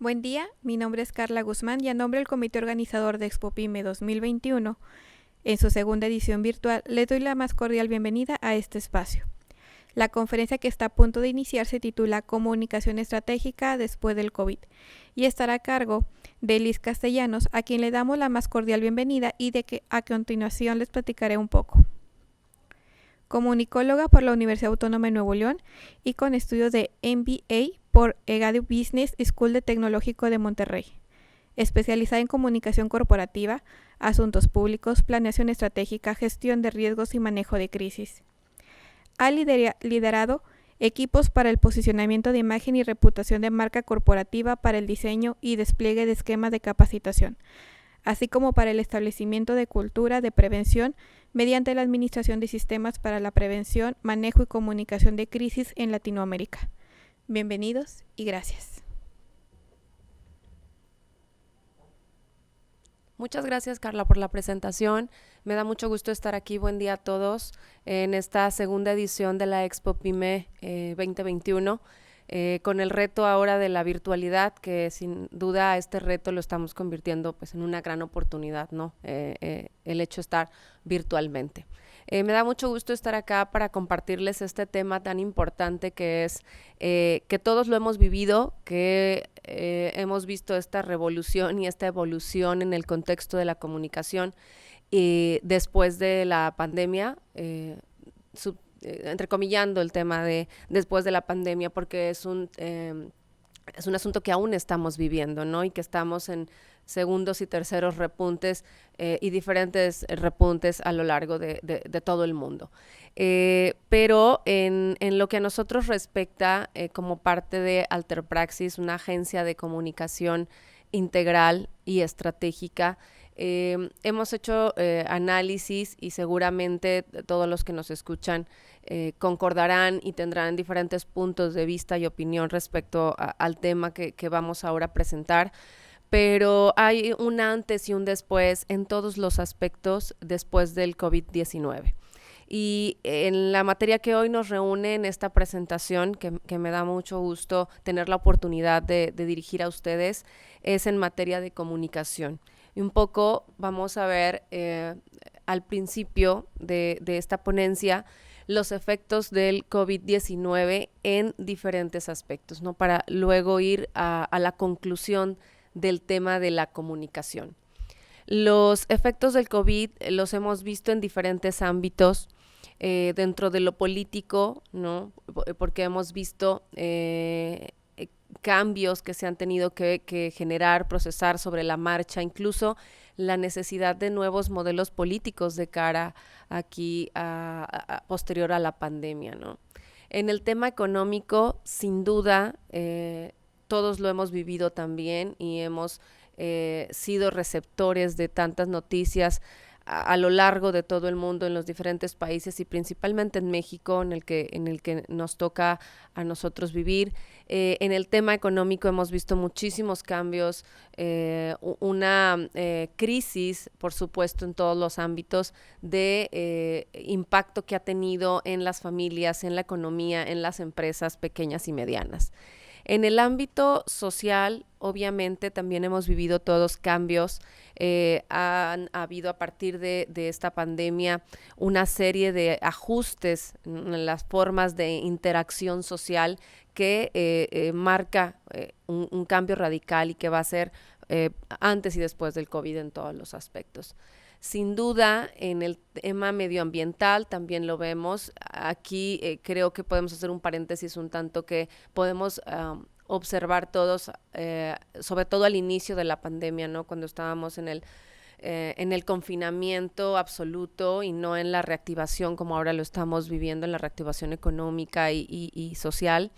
Buen día, mi nombre es Carla Guzmán y a nombre del comité organizador de ExpoPyme 2021, en su segunda edición virtual, le doy la más cordial bienvenida a este espacio. La conferencia que está a punto de iniciar se titula Comunicación Estratégica después del COVID y estará a cargo de Liz Castellanos, a quien le damos la más cordial bienvenida y de que a continuación les platicaré un poco. Comunicóloga por la Universidad Autónoma de Nuevo León y con estudios de MBA por EGADU Business School de Tecnológico de Monterrey. Especializada en comunicación corporativa, asuntos públicos, planeación estratégica, gestión de riesgos y manejo de crisis. Ha liderado equipos para el posicionamiento de imagen y reputación de marca corporativa para el diseño y despliegue de esquemas de capacitación, así como para el establecimiento de cultura de prevención mediante la administración de sistemas para la prevención, manejo y comunicación de crisis en Latinoamérica. Bienvenidos y gracias. Muchas gracias, Carla, por la presentación. Me da mucho gusto estar aquí. Buen día a todos en esta segunda edición de la ExpoPyme 2021. Con el reto ahora de la virtualidad, que sin duda este reto lo estamos convirtiendo pues en una gran oportunidad, ¿no? El hecho de estar virtualmente. Me da mucho gusto estar acá para compartirles este tema tan importante que es que todos lo hemos vivido, que hemos visto esta revolución y esta evolución en el contexto de la comunicación después de la pandemia, entrecomillando el tema de después de la pandemia, porque es un asunto que aún estamos viviendo, ¿no? Y que estamos en segundos y terceros repuntes y diferentes repuntes a lo largo de todo el mundo. Pero en lo que a nosotros respecta, como parte de Alterpraxis, una agencia de comunicación integral y estratégica, hemos hecho análisis y seguramente todos los que nos escuchan concordarán y tendrán diferentes puntos de vista y opinión respecto al tema que vamos ahora a presentar, pero hay un antes y un después en todos los aspectos después del COVID-19. Y en la materia que hoy nos reúne en esta presentación, que me da mucho gusto tener la oportunidad de dirigir a ustedes, es en materia de comunicación. Y un poco vamos a ver al principio de esta ponencia los efectos del COVID-19 en diferentes aspectos, ¿no? Para luego ir a la conclusión del tema de la comunicación. Los efectos del COVID los hemos visto en diferentes ámbitos, dentro de lo político, ¿no? Porque hemos visto cambios que se han tenido que generar, procesar sobre la marcha, incluso la necesidad de nuevos modelos políticos de cara aquí posterior a la pandemia, ¿no? En el tema económico, sin duda, todos lo hemos vivido también y hemos sido receptores de tantas noticias a lo largo de todo el mundo, en los diferentes países y principalmente en México, en el que nos toca a nosotros vivir. En el tema económico hemos visto muchísimos cambios, una crisis, por supuesto, en todos los ámbitos de impacto que ha tenido en las familias, en la economía, en las empresas pequeñas y medianas. En el ámbito social, obviamente, también hemos vivido todos cambios. Han habido a partir de esta pandemia una serie de ajustes en las formas de interacción social que marca un cambio radical y que va a ser antes y después del COVID en todos los aspectos. Sin duda, en el tema medioambiental también lo vemos. Aquí creo que podemos hacer un paréntesis un tanto que podemos observar todos, sobre todo al inicio de la pandemia, ¿no? Cuando estábamos en el confinamiento absoluto y no en la reactivación como ahora lo estamos viviendo, en la reactivación económica y social.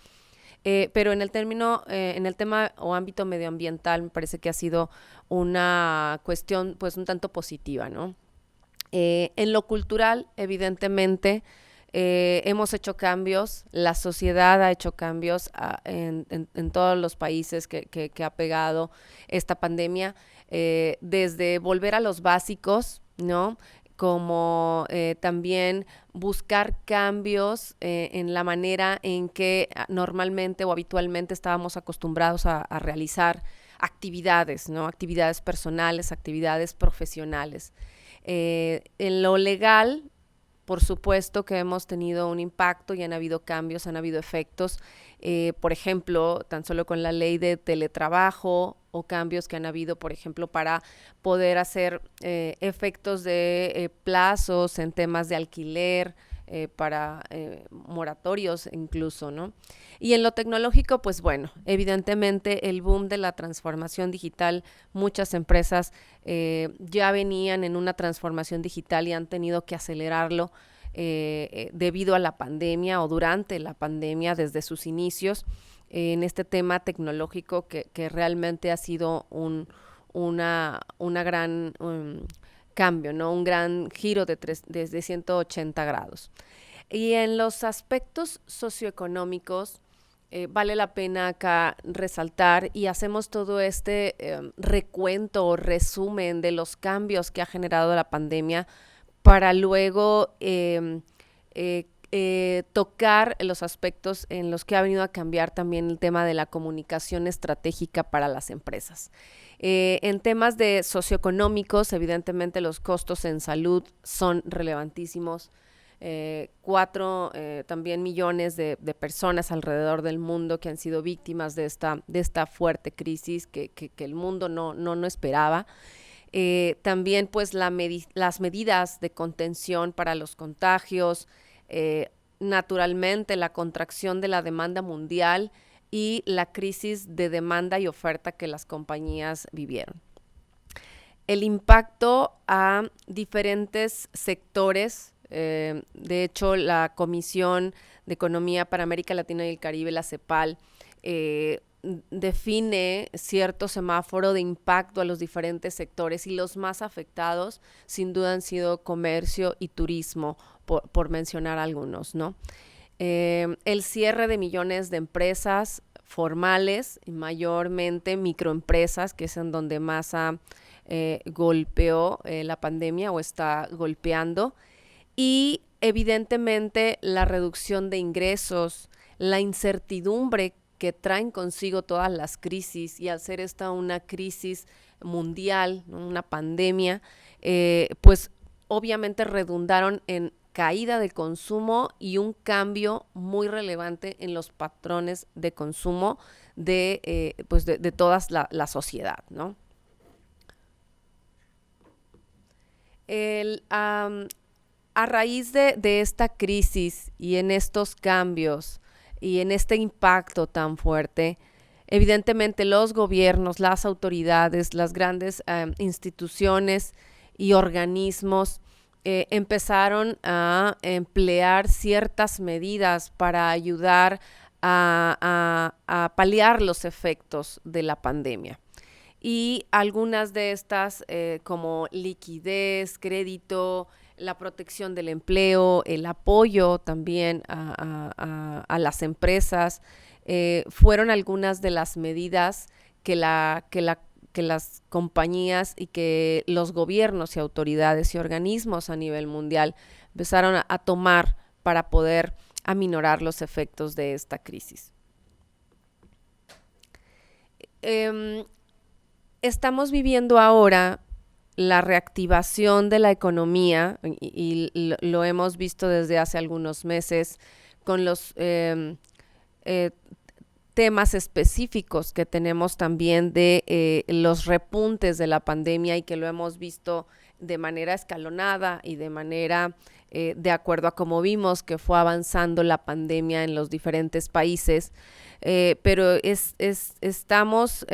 Pero en el tema o ámbito medioambiental me parece que ha sido una cuestión pues un tanto positiva, ¿no? En lo cultural, evidentemente, hemos hecho cambios, la sociedad ha hecho cambios en todos los países que ha pegado esta pandemia, desde volver a los básicos, ¿no? como también buscar cambios en la manera en que normalmente o habitualmente estábamos acostumbrados a realizar actividades, ¿no? Actividades personales, actividades profesionales. En lo legal, por supuesto que hemos tenido un impacto y han habido cambios, han habido efectos, por ejemplo, tan solo con la ley de teletrabajo o cambios que han habido, por ejemplo, para poder hacer efectos de plazos en temas de alquiler, para moratorios incluso, ¿no? Y en lo tecnológico, pues bueno, evidentemente el boom de la transformación digital, muchas empresas ya venían en una transformación digital y han tenido que acelerarlo debido a la pandemia o durante la pandemia desde sus inicios en este tema tecnológico que realmente ha sido una gran cambio, ¿no? Un gran giro desde 180 grados. Y en los aspectos socioeconómicos, vale la pena acá resaltar y hacemos todo este recuento o resumen de los cambios que ha generado la pandemia para luego tocar los aspectos en los que ha venido a cambiar también el tema de la comunicación estratégica para las empresas. En temas de socioeconómicos, evidentemente los costos en salud son relevantísimos. 4 también millones de personas alrededor del mundo que han sido víctimas de esta fuerte crisis que el mundo no esperaba. También pues las medidas de contención para los contagios, naturalmente la contracción de la demanda mundial y la crisis de demanda y oferta que las compañías vivieron. El impacto a diferentes sectores, de hecho la Comisión de Economía para América Latina y el Caribe, la CEPAL, define cierto semáforo de impacto a los diferentes sectores y los más afectados sin duda han sido comercio y turismo, por mencionar algunos, ¿no? El cierre de millones de empresas formales, mayormente microempresas, que es en donde más golpeó la pandemia o está golpeando, y evidentemente la reducción de ingresos, la incertidumbre que traen consigo todas las crisis y al ser esta una crisis mundial, ¿no? Una pandemia, pues obviamente redundaron en caída de consumo y un cambio muy relevante en los patrones de consumo de toda la sociedad, ¿no? A raíz de esta crisis y en estos cambios y en este impacto tan fuerte, evidentemente los gobiernos, las autoridades, las grandes instituciones y organismos empezaron a emplear ciertas medidas para ayudar a paliar los efectos de la pandemia. Y algunas de estas como liquidez, crédito, la protección del empleo, el apoyo también a las empresas, fueron algunas de las medidas que las compañías y que los gobiernos y autoridades y organismos a nivel mundial empezaron a tomar para poder aminorar los efectos de esta crisis. Estamos viviendo ahora la reactivación de la economía y lo hemos visto desde hace algunos meses con los temas específicos que tenemos también de los repuntes de la pandemia y que lo hemos visto de manera escalonada y de manera de acuerdo a cómo vimos que fue avanzando la pandemia en los diferentes países, pero estamos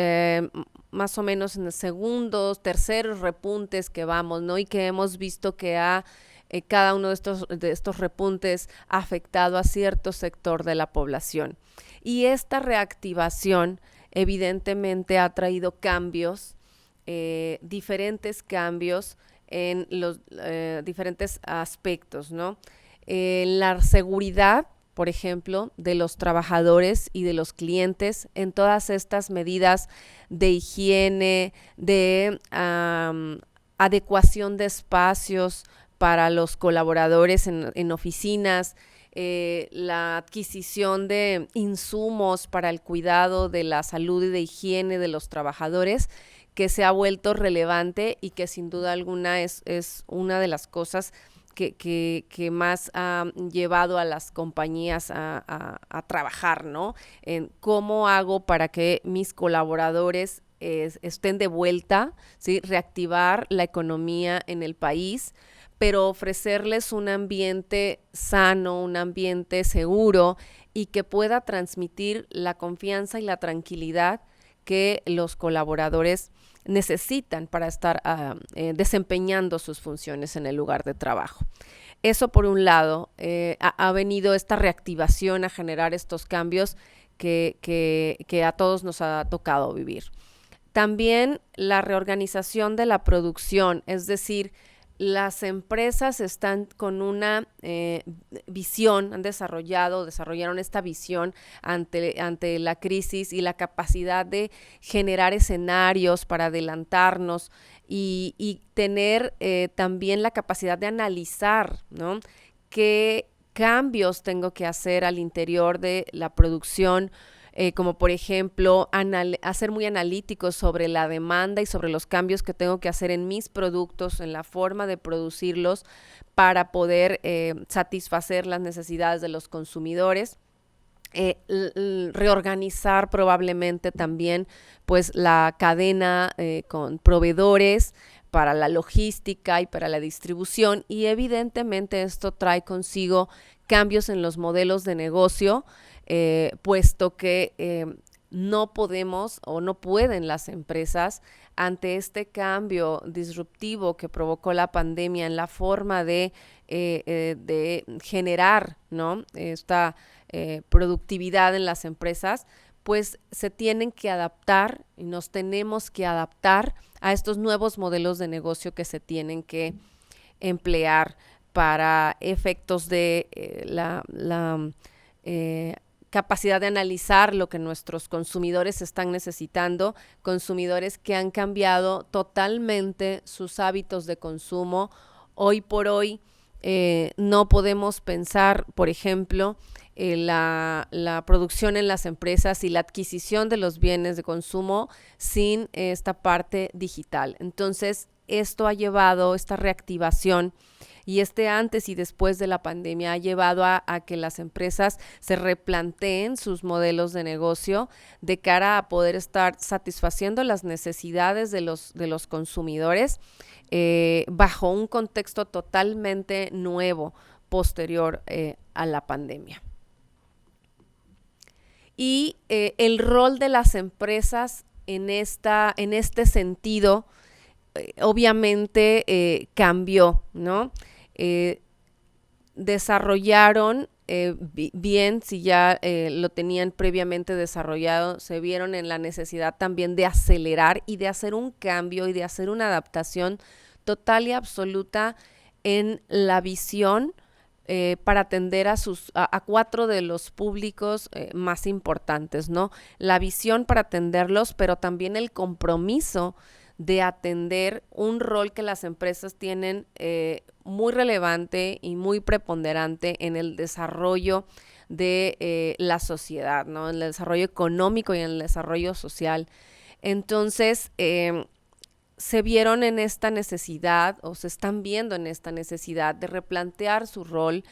más o menos en el segundo, terceros repuntes que vamos, ¿no? Y que hemos visto que cada uno de estos repuntes ha afectado a cierto sector de la población. Y esta reactivación evidentemente ha traído cambios, diferentes cambios en los diferentes aspectos, ¿no? La seguridad, por ejemplo, de los trabajadores y de los clientes en todas estas medidas de higiene, de adecuación de espacios para los colaboradores en oficinas, la adquisición de insumos para el cuidado de la salud y de higiene de los trabajadores, que se ha vuelto relevante y que sin duda alguna es una de las cosas que más ha llevado a las compañías a trabajar, ¿no? En cómo hago para que mis colaboradores estén de vuelta, ¿sí? Reactivar la economía en el país, pero ofrecerles un ambiente sano, un ambiente seguro y que pueda transmitir la confianza y la tranquilidad que los colaboradores necesitan para estar desempeñando sus funciones en el lugar de trabajo. Eso por un lado, ha venido esta reactivación a generar estos cambios que a todos nos ha tocado vivir. También la reorganización de la producción, es decir, las empresas están con una visión, desarrollaron esta visión ante la crisis y la capacidad de generar escenarios para adelantarnos y tener también la capacidad de analizar, ¿no? Qué cambios tengo que hacer al interior de la producción, como por ejemplo ser muy analíticos sobre la demanda y sobre los cambios que tengo que hacer en mis productos, en la forma de producirlos para poder satisfacer las necesidades de los consumidores. Reorganizar probablemente también pues la cadena con proveedores para la logística y para la distribución, y evidentemente esto trae consigo cambios en los modelos de negocio, puesto que no podemos o no pueden las empresas, ante este cambio disruptivo que provocó la pandemia en la forma de generar, ¿no? Esta productividad en las empresas, pues se tienen que adaptar y nos tenemos que adaptar a estos nuevos modelos de negocio que se tienen que emplear para efectos de la capacidad de analizar lo que nuestros consumidores están necesitando, consumidores que han cambiado totalmente sus hábitos de consumo. Hoy por hoy no podemos pensar, por ejemplo, la producción en las empresas y la adquisición de los bienes de consumo sin esta parte digital. Entonces, esto ha llevado, esta reactivación y antes y después de la pandemia ha llevado a que las empresas se replanteen sus modelos de negocio de cara a poder estar satisfaciendo las necesidades de los consumidores bajo un contexto totalmente nuevo posterior a la pandemia. Y el rol de las empresas en este sentido obviamente cambió, ¿no? Desarrollaron bien, si ya lo tenían previamente desarrollado, se vieron en la necesidad también de acelerar y de hacer un cambio y de hacer una adaptación total y absoluta en la visión para atender a 4 de los públicos más importantes, ¿no? La visión para atenderlos, pero también el compromiso de atender un rol que las empresas tienen muy relevante y muy preponderante en el desarrollo de la sociedad, ¿no? En el desarrollo económico y en el desarrollo social. Entonces, se vieron en esta necesidad o se están viendo en esta necesidad de replantear su rol,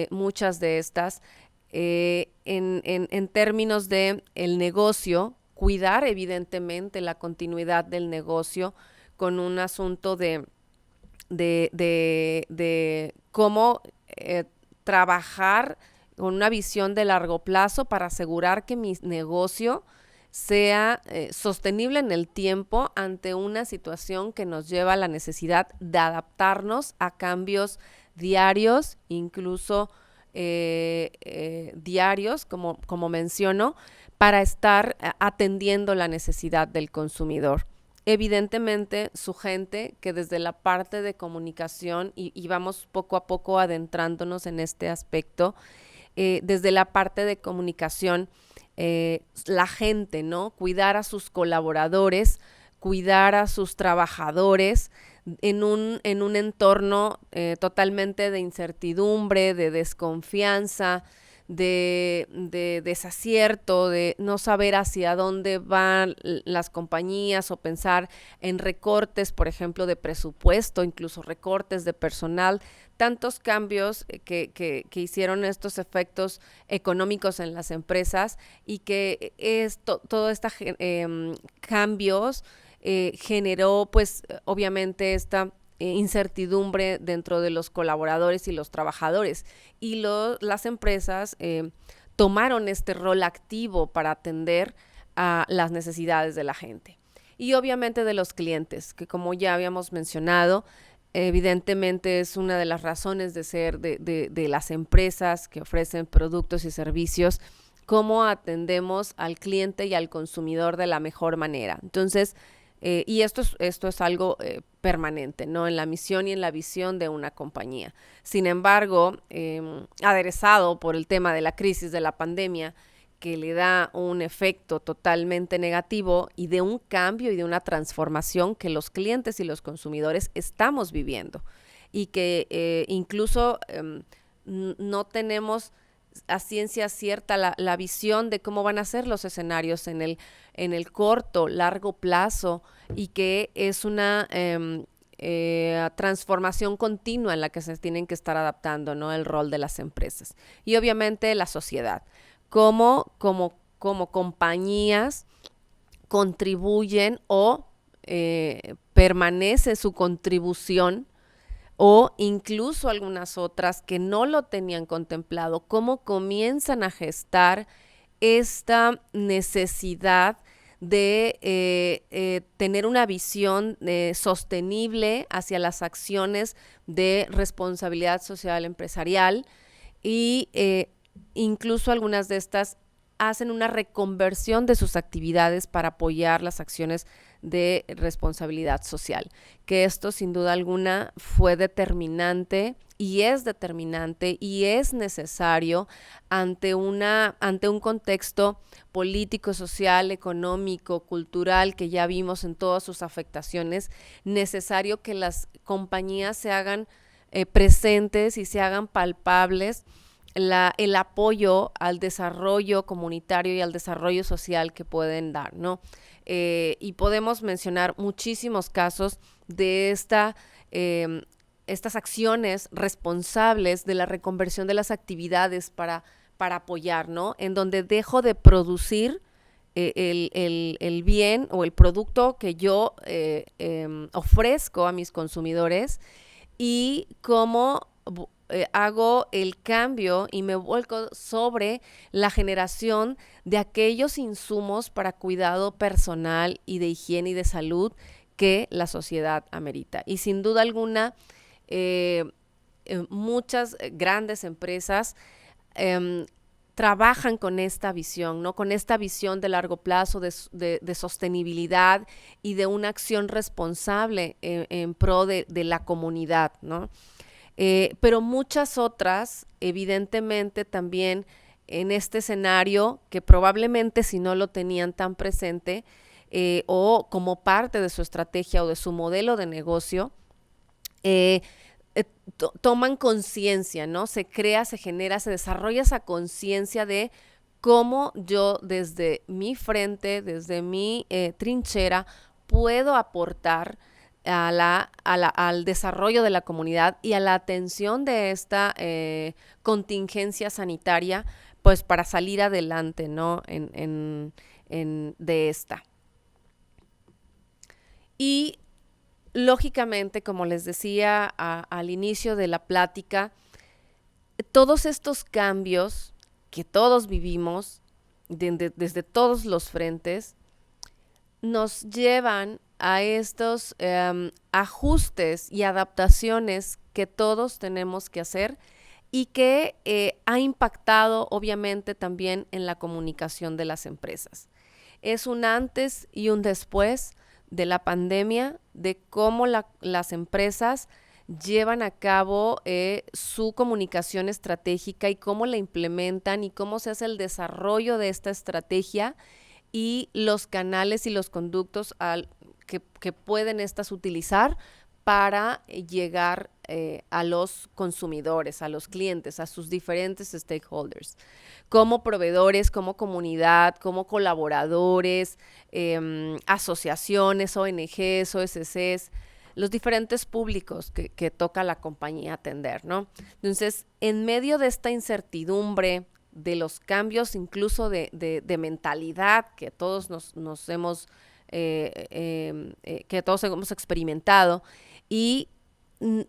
muchas de estas, en términos de el negocio, cuidar evidentemente la continuidad del negocio con un asunto de cómo trabajar con una visión de largo plazo para asegurar que mi negocio sea sostenible en el tiempo ante una situación que nos lleva a la necesidad de adaptarnos a cambios diarios, incluso diarios, como menciono, para estar atendiendo la necesidad del consumidor. Evidentemente, su gente, que desde la parte de comunicación, y vamos poco a poco adentrándonos en este aspecto, desde la parte de comunicación, la gente, ¿no? Cuidar a sus colaboradores, cuidar a sus trabajadores en un entorno totalmente de incertidumbre, de desconfianza, de desacierto, de no saber hacia dónde van las compañías o pensar en recortes, por ejemplo, de presupuesto, incluso recortes de personal, tantos cambios que hicieron estos efectos económicos en las empresas y que todo estos cambios generó pues obviamente esta incertidumbre dentro de los colaboradores y los trabajadores y las empresas tomaron este rol activo para atender a las necesidades de la gente y obviamente de los clientes, que como ya habíamos mencionado, evidentemente es una de las razones de ser de las empresas que ofrecen productos y servicios, cómo atendemos al cliente y al consumidor de la mejor manera. Entonces, y esto es algo permanente, ¿no? En la misión y en la visión de una compañía. Sin embargo, aderezado por el tema de la crisis de la pandemia, que le da un efecto totalmente negativo y de un cambio y de una transformación que los clientes y los consumidores estamos viviendo y que incluso no tenemos a ciencia cierta la visión de cómo van a ser los escenarios en el corto, largo plazo y que es una transformación continua en la que se tienen que estar adaptando, ¿no? El rol de las empresas y obviamente la sociedad. Como compañías contribuyen o permanece su contribución o incluso algunas otras que no lo tenían contemplado, cómo comienzan a gestar esta necesidad de tener una visión sostenible hacia las acciones de responsabilidad social empresarial y incluso algunas de estas hacen una reconversión de sus actividades para apoyar las acciones de responsabilidad social, que esto sin duda alguna fue determinante y es necesario ante un contexto político, social, económico, cultural que ya vimos en todas sus afectaciones, necesario que las compañías se hagan presentes y se hagan palpables el apoyo al desarrollo comunitario y al desarrollo social que pueden dar, ¿no? Y podemos mencionar muchísimos casos de estas acciones responsables de la reconversión de las actividades para apoyar, ¿no? En donde dejo de producir el bien o el producto que yo ofrezco a mis consumidores y cómo hago el cambio y me vuelco sobre la generación de aquellos insumos para cuidado personal y de higiene y de salud que la sociedad amerita. Y sin duda alguna, muchas grandes empresas trabajan con esta visión, ¿no? Con esta visión de largo plazo, de sostenibilidad y de una acción responsable en pro de la comunidad, ¿no? Pero muchas otras, evidentemente también en este escenario, que probablemente si no lo tenían tan presente o como parte de su estrategia o de su modelo de negocio, toman conciencia, ¿no? Se crea, se genera, se desarrolla esa conciencia de cómo yo desde mi frente, desde mi trinchera, puedo aportar al desarrollo de la comunidad y a la atención de esta contingencia sanitaria, pues para salir adelante, ¿no? De esta. Y lógicamente, como les decía al inicio de la plática, todos estos cambios que todos vivimos desde todos los frentes nos llevan a estos ajustes y adaptaciones que todos tenemos que hacer y que ha impactado obviamente también en la comunicación de las empresas. Es un antes y un después de la pandemia, de cómo las empresas llevan a cabo su comunicación estratégica y cómo la implementan y cómo se hace el desarrollo de esta estrategia y los canales y los conductos que pueden estas utilizar para llegar a los consumidores, a los clientes, a sus diferentes stakeholders, como proveedores, como comunidad, como colaboradores, asociaciones, ONGs, OSCs, los diferentes públicos que toca la compañía atender, ¿no? Entonces, en medio de esta incertidumbre, de los cambios incluso de mentalidad que todos nos hemos que todos hemos experimentado, y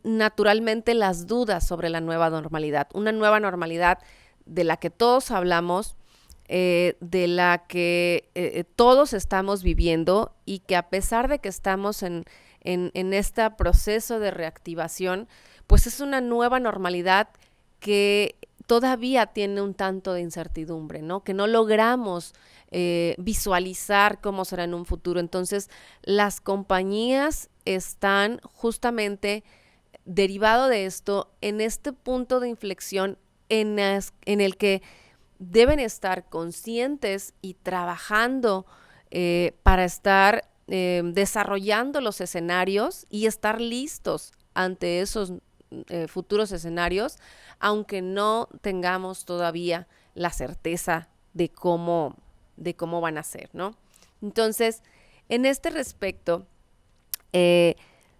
naturalmente las dudas sobre la nueva normalidad, una nueva normalidad de la que todos hablamos, de la que todos estamos viviendo, y que a pesar de que estamos en este proceso de reactivación, pues es una nueva normalidad que todavía tiene un tanto de incertidumbre, ¿no? Que no logramos visualizar cómo será en un futuro. Entonces, las compañías están justamente derivado de esto en este punto de inflexión en el que deben estar conscientes y trabajando para estar desarrollando los escenarios y estar listos ante esos futuros escenarios, aunque no tengamos todavía la certeza de cómo van a ser, ¿no? Entonces, en este respecto,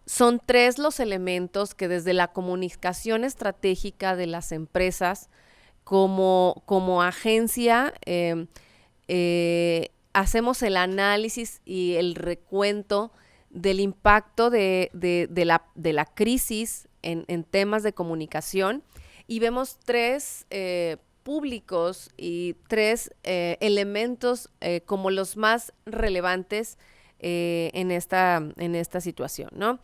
son 3 los elementos que desde la comunicación estratégica de las empresas como agencia hacemos el análisis y el recuento del impacto de la crisis en temas de comunicación, y vemos 3 públicos y 3 elementos como los más relevantes en esta situación, ¿no?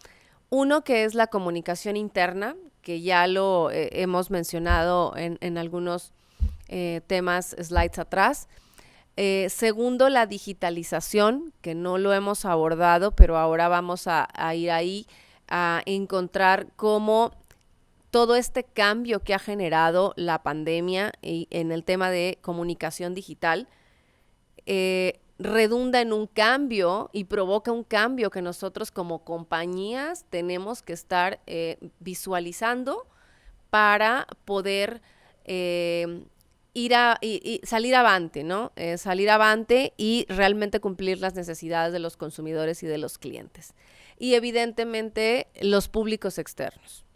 Uno, que es la comunicación interna, que ya lo hemos mencionado en algunos temas, slides atrás. Segundo, la digitalización, que no lo hemos abordado, pero ahora vamos a ir ahí a encontrar cómo todo este cambio que ha generado la pandemia y en el tema de comunicación digital redunda en un cambio y provoca un cambio que nosotros como compañías tenemos que estar visualizando para poder salir avante, ¿no? Salir avante y realmente cumplir las necesidades de los consumidores y de los clientes. Y evidentemente los públicos externos.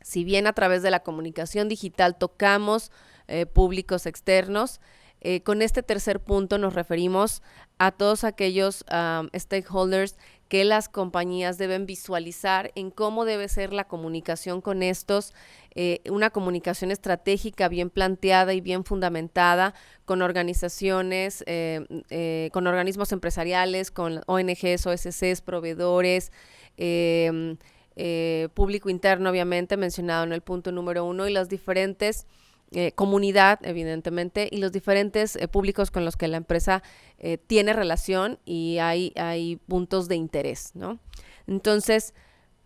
Si bien a través de la comunicación digital tocamos públicos externos, con este tercer punto nos referimos a todos aquellos stakeholders que las compañías deben visualizar en cómo debe ser la comunicación con estos, una comunicación estratégica bien planteada y bien fundamentada con organizaciones, con organismos empresariales, con ONGs, OSCs, proveedores, público interno, obviamente, mencionado en el punto número 1, y los diferentes comunidad, evidentemente, y los diferentes públicos con los que la empresa tiene relación y hay puntos de interés, ¿no? Entonces,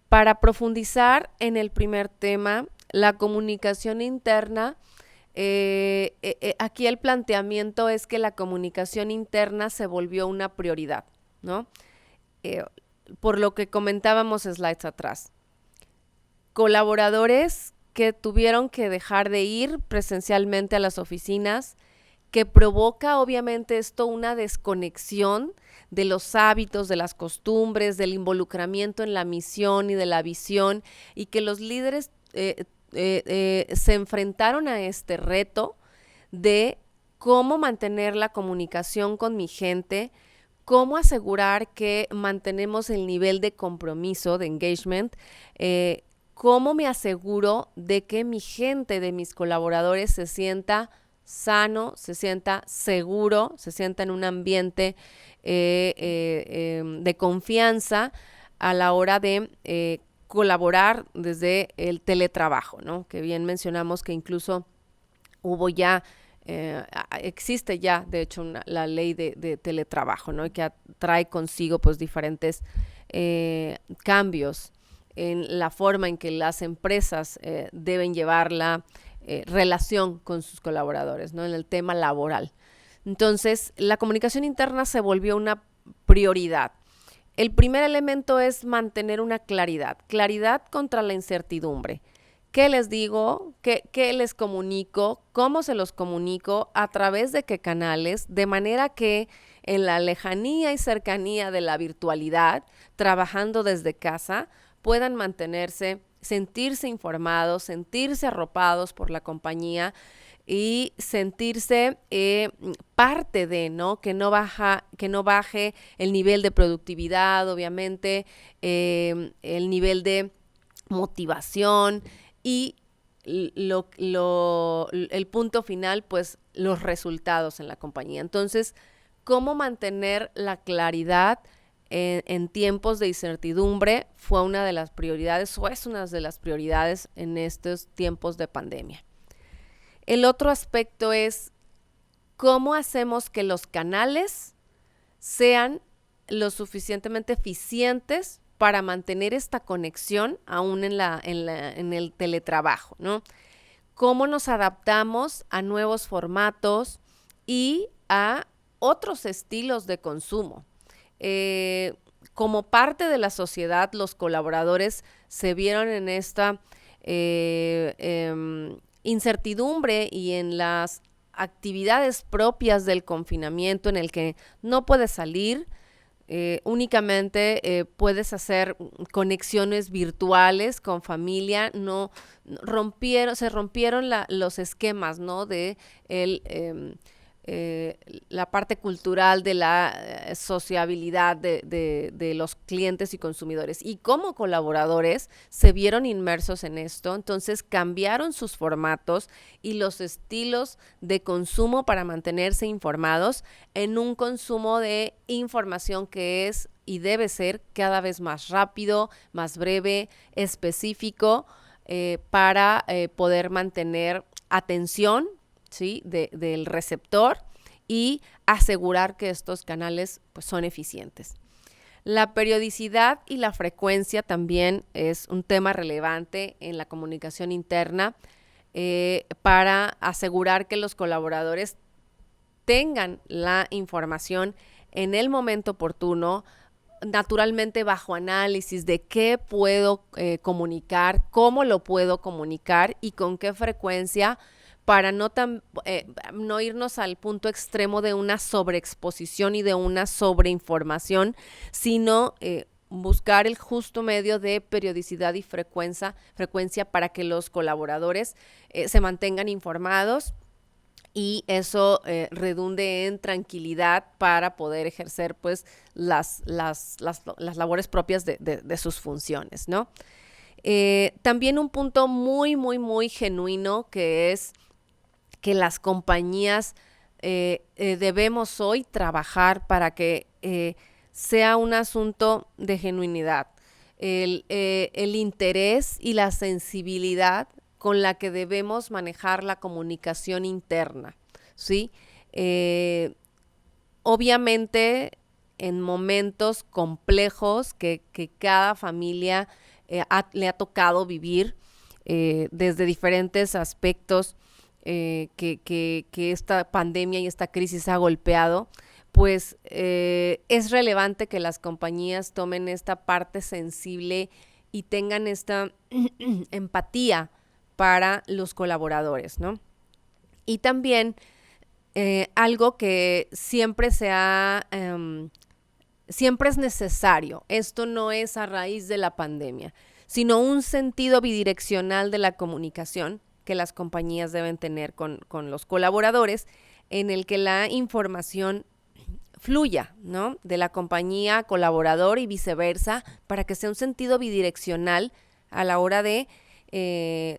para profundizar en el primer tema, la comunicación interna, aquí el planteamiento es que la comunicación interna se volvió una prioridad, ¿no? Por lo que comentábamos slides atrás. Colaboradores que tuvieron que dejar de ir presencialmente a las oficinas, que provoca obviamente esto una desconexión de los hábitos, de las costumbres, del involucramiento en la misión y de la visión, y que los líderes se enfrentaron a este reto de cómo mantener la comunicación con mi gente, cómo asegurar que mantenemos el nivel de compromiso, de engagement, cómo me aseguro de que mi gente, de mis colaboradores se sienta sano, se sienta seguro, se sienta en un ambiente de confianza a la hora de colaborar desde el teletrabajo, ¿no? Que bien mencionamos que incluso hubo ya, existe ya, de hecho, la ley de teletrabajo, ¿no? Y que trae consigo pues diferentes cambios en la forma en que las empresas deben llevar la relación con sus colaboradores, ¿no? En el tema laboral. Entonces, la comunicación interna se volvió una prioridad. El primer elemento es mantener una claridad contra la incertidumbre. ¿Qué les digo? ¿Qué les comunico? ¿Cómo se los comunico? ¿A través de qué canales? De manera que en la lejanía y cercanía de la virtualidad, trabajando desde casa, puedan mantenerse, sentirse informados, sentirse arropados por la compañía y sentirse parte de, ¿no? Que no baje el nivel de productividad, obviamente, el nivel de motivación y el punto final, pues los resultados en la compañía. Entonces, ¿cómo mantener la claridad en tiempos de incertidumbre? Fue una de las prioridades o es una de las prioridades en estos tiempos de pandemia. El otro aspecto es cómo hacemos que los canales sean lo suficientemente eficientes para mantener esta conexión aún en el teletrabajo, ¿no? Cómo nos adaptamos a nuevos formatos y a otros estilos de consumo. Como parte de la sociedad, los colaboradores se vieron en esta incertidumbre y en las actividades propias del confinamiento en el que no puedes salir, únicamente puedes hacer conexiones virtuales con familia, se rompieron los esquemas, ¿no? De la parte cultural de la sociabilidad de los clientes y consumidores. Y como colaboradores se vieron inmersos en esto, entonces cambiaron sus formatos y los estilos de consumo para mantenerse informados en un consumo de información que es y debe ser cada vez más rápido, más breve, específico, para poder mantener atención, ¿sí? Del receptor y asegurar que estos canales pues, son eficientes. La periodicidad y la frecuencia también es un tema relevante en la comunicación interna para asegurar que los colaboradores tengan la información en el momento oportuno, naturalmente bajo análisis de qué puedo comunicar, cómo lo puedo comunicar y con qué frecuencia, para no irnos al punto extremo de una sobreexposición y de una sobreinformación, sino buscar el justo medio de periodicidad y frecuencia para que los colaboradores se mantengan informados y eso redunde en tranquilidad para poder ejercer pues las labores propias de sus funciones, ¿no? También un punto muy, muy, muy genuino que es que las compañías debemos hoy trabajar para que sea un asunto de genuinidad. El interés y la sensibilidad con la que debemos manejar la comunicación interna, ¿sí? Obviamente, en momentos complejos que cada familia le ha tocado vivir desde diferentes aspectos que esta pandemia y esta crisis ha golpeado, pues es relevante que las compañías tomen esta parte sensible y tengan esta empatía para los colaboradores, ¿no? Y también algo que siempre siempre es necesario, esto no es a raíz de la pandemia, sino un sentido bidireccional de la comunicación que las compañías deben tener con los colaboradores, en el que la información fluya, ¿no? De la compañía colaborador y viceversa, para que sea un sentido bidireccional a la hora de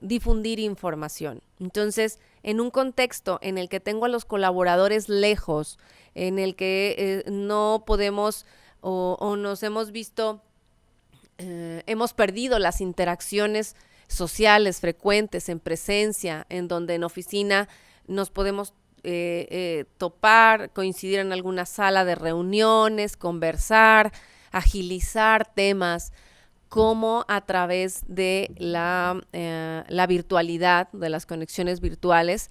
difundir información. Entonces, en un contexto en el que tengo a los colaboradores lejos, en el que no podemos o nos hemos visto, hemos perdido las interacciones sociales frecuentes en presencia, en donde en oficina nos podemos topar, coincidir en alguna sala de reuniones, conversar, agilizar temas, como a través de la virtualidad, de las conexiones virtuales,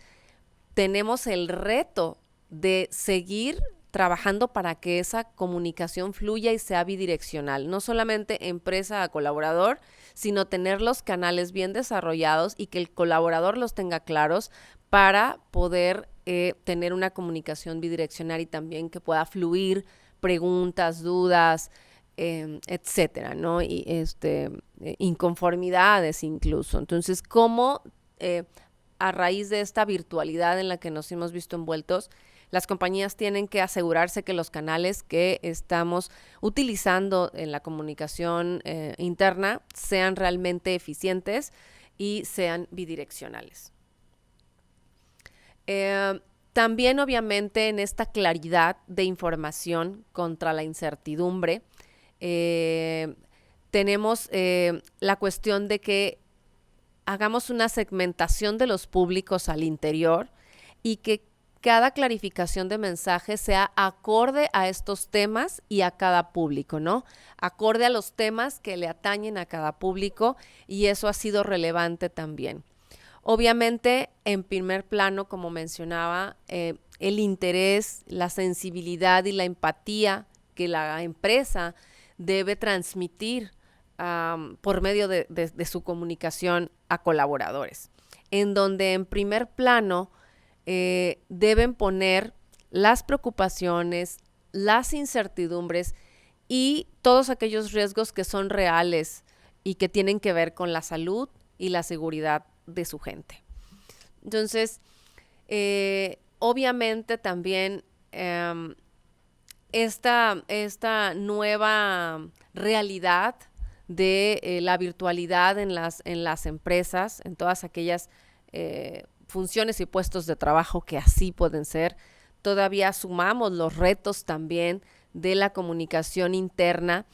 tenemos el reto de seguir trabajando para que esa comunicación fluya y sea bidireccional, no solamente empresa a colaborador, sino tener los canales bien desarrollados y que el colaborador los tenga claros para poder tener una comunicación bidireccional y también que pueda fluir preguntas, dudas, etcétera, ¿no? Y inconformidades incluso. Entonces, ¿cómo a raíz de esta virtualidad en la que nos hemos visto envueltos, las compañías tienen que asegurarse que los canales que estamos utilizando en la comunicación interna sean realmente eficientes y sean bidireccionales? También, obviamente, en esta claridad de información contra la incertidumbre, tenemos la cuestión de que hagamos una segmentación de los públicos al interior y que cada clarificación de mensaje sea acorde a estos temas y a cada público, ¿no? Acorde a los temas que le atañen a cada público, y eso ha sido relevante también. Obviamente, en primer plano, como mencionaba, el interés, la sensibilidad y la empatía que la empresa debe transmitir por medio de su comunicación a colaboradores, en donde en primer plano deben poner las preocupaciones, las incertidumbres y todos aquellos riesgos que son reales y que tienen que ver con la salud y la seguridad de su gente. Entonces, obviamente también esta nueva realidad de la virtualidad en las empresas, en todas aquellas funciones y puestos de trabajo que así pueden ser, todavía sumamos los retos también de la comunicación interna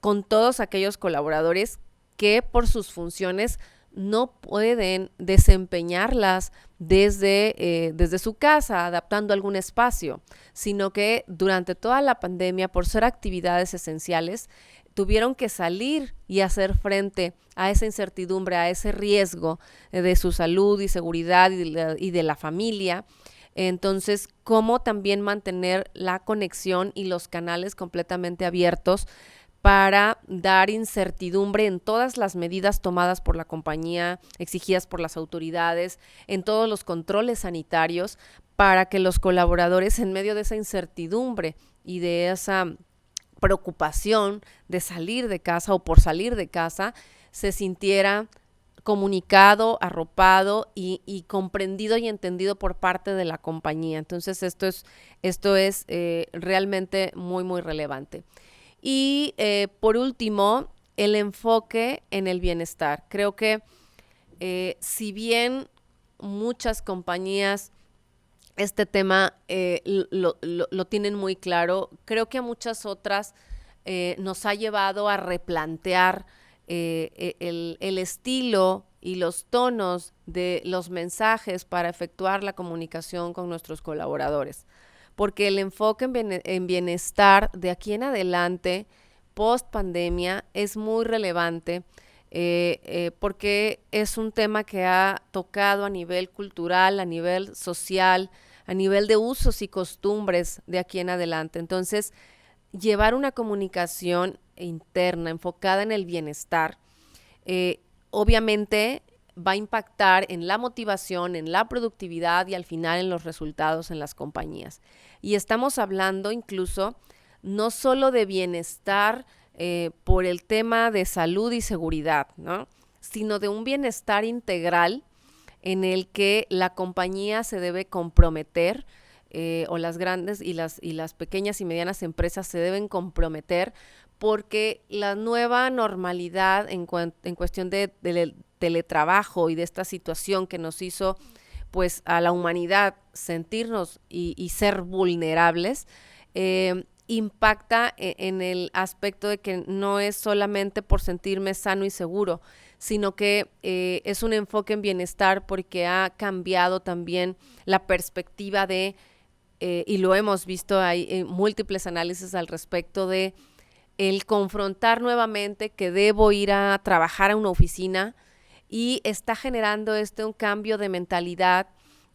con todos aquellos colaboradores que por sus funciones no pueden desempeñarlas desde su casa, adaptando algún espacio, sino que durante toda la pandemia, por ser actividades esenciales, tuvieron que salir y hacer frente a esa incertidumbre, a ese riesgo de su salud y seguridad y de la familia. Entonces, cómo también mantener la conexión y los canales completamente abiertos para dar incertidumbre en todas las medidas tomadas por la compañía, exigidas por las autoridades, en todos los controles sanitarios, para que los colaboradores, en medio de esa incertidumbre y de esa preocupación de salir de casa o por salir de casa, se sintiera comunicado, arropado y comprendido y entendido por parte de la compañía. Entonces, esto es realmente muy, muy relevante. Y por último, el enfoque en el bienestar. Creo que si bien muchas compañías este tema lo tienen muy claro, creo que a muchas otras nos ha llevado a replantear el estilo y los tonos de los mensajes para efectuar la comunicación con nuestros colaboradores. Porque el enfoque en bienestar de aquí en adelante, post pandemia, es muy relevante porque es un tema que ha tocado a nivel cultural, a nivel social, a nivel de usos y costumbres de aquí en adelante. Entonces, llevar una comunicación interna enfocada en el bienestar, obviamente va a impactar en la motivación, en la productividad y al final en los resultados en las compañías. Y estamos hablando incluso no solo de bienestar por el tema de salud y seguridad, ¿no?, sino de un bienestar integral en el que la compañía se debe comprometer, o las grandes y las pequeñas y medianas empresas se deben comprometer, porque la nueva normalidad en cuestión de teletrabajo y de esta situación que nos hizo pues a la humanidad sentirnos y ser vulnerables, impacta en el aspecto de que no es solamente por sentirme sano y seguro, sino que es un enfoque en bienestar porque ha cambiado también la perspectiva y lo hemos visto, hay múltiples análisis al respecto de el confrontar nuevamente que debo ir a trabajar a una oficina, y está generando un cambio de mentalidad.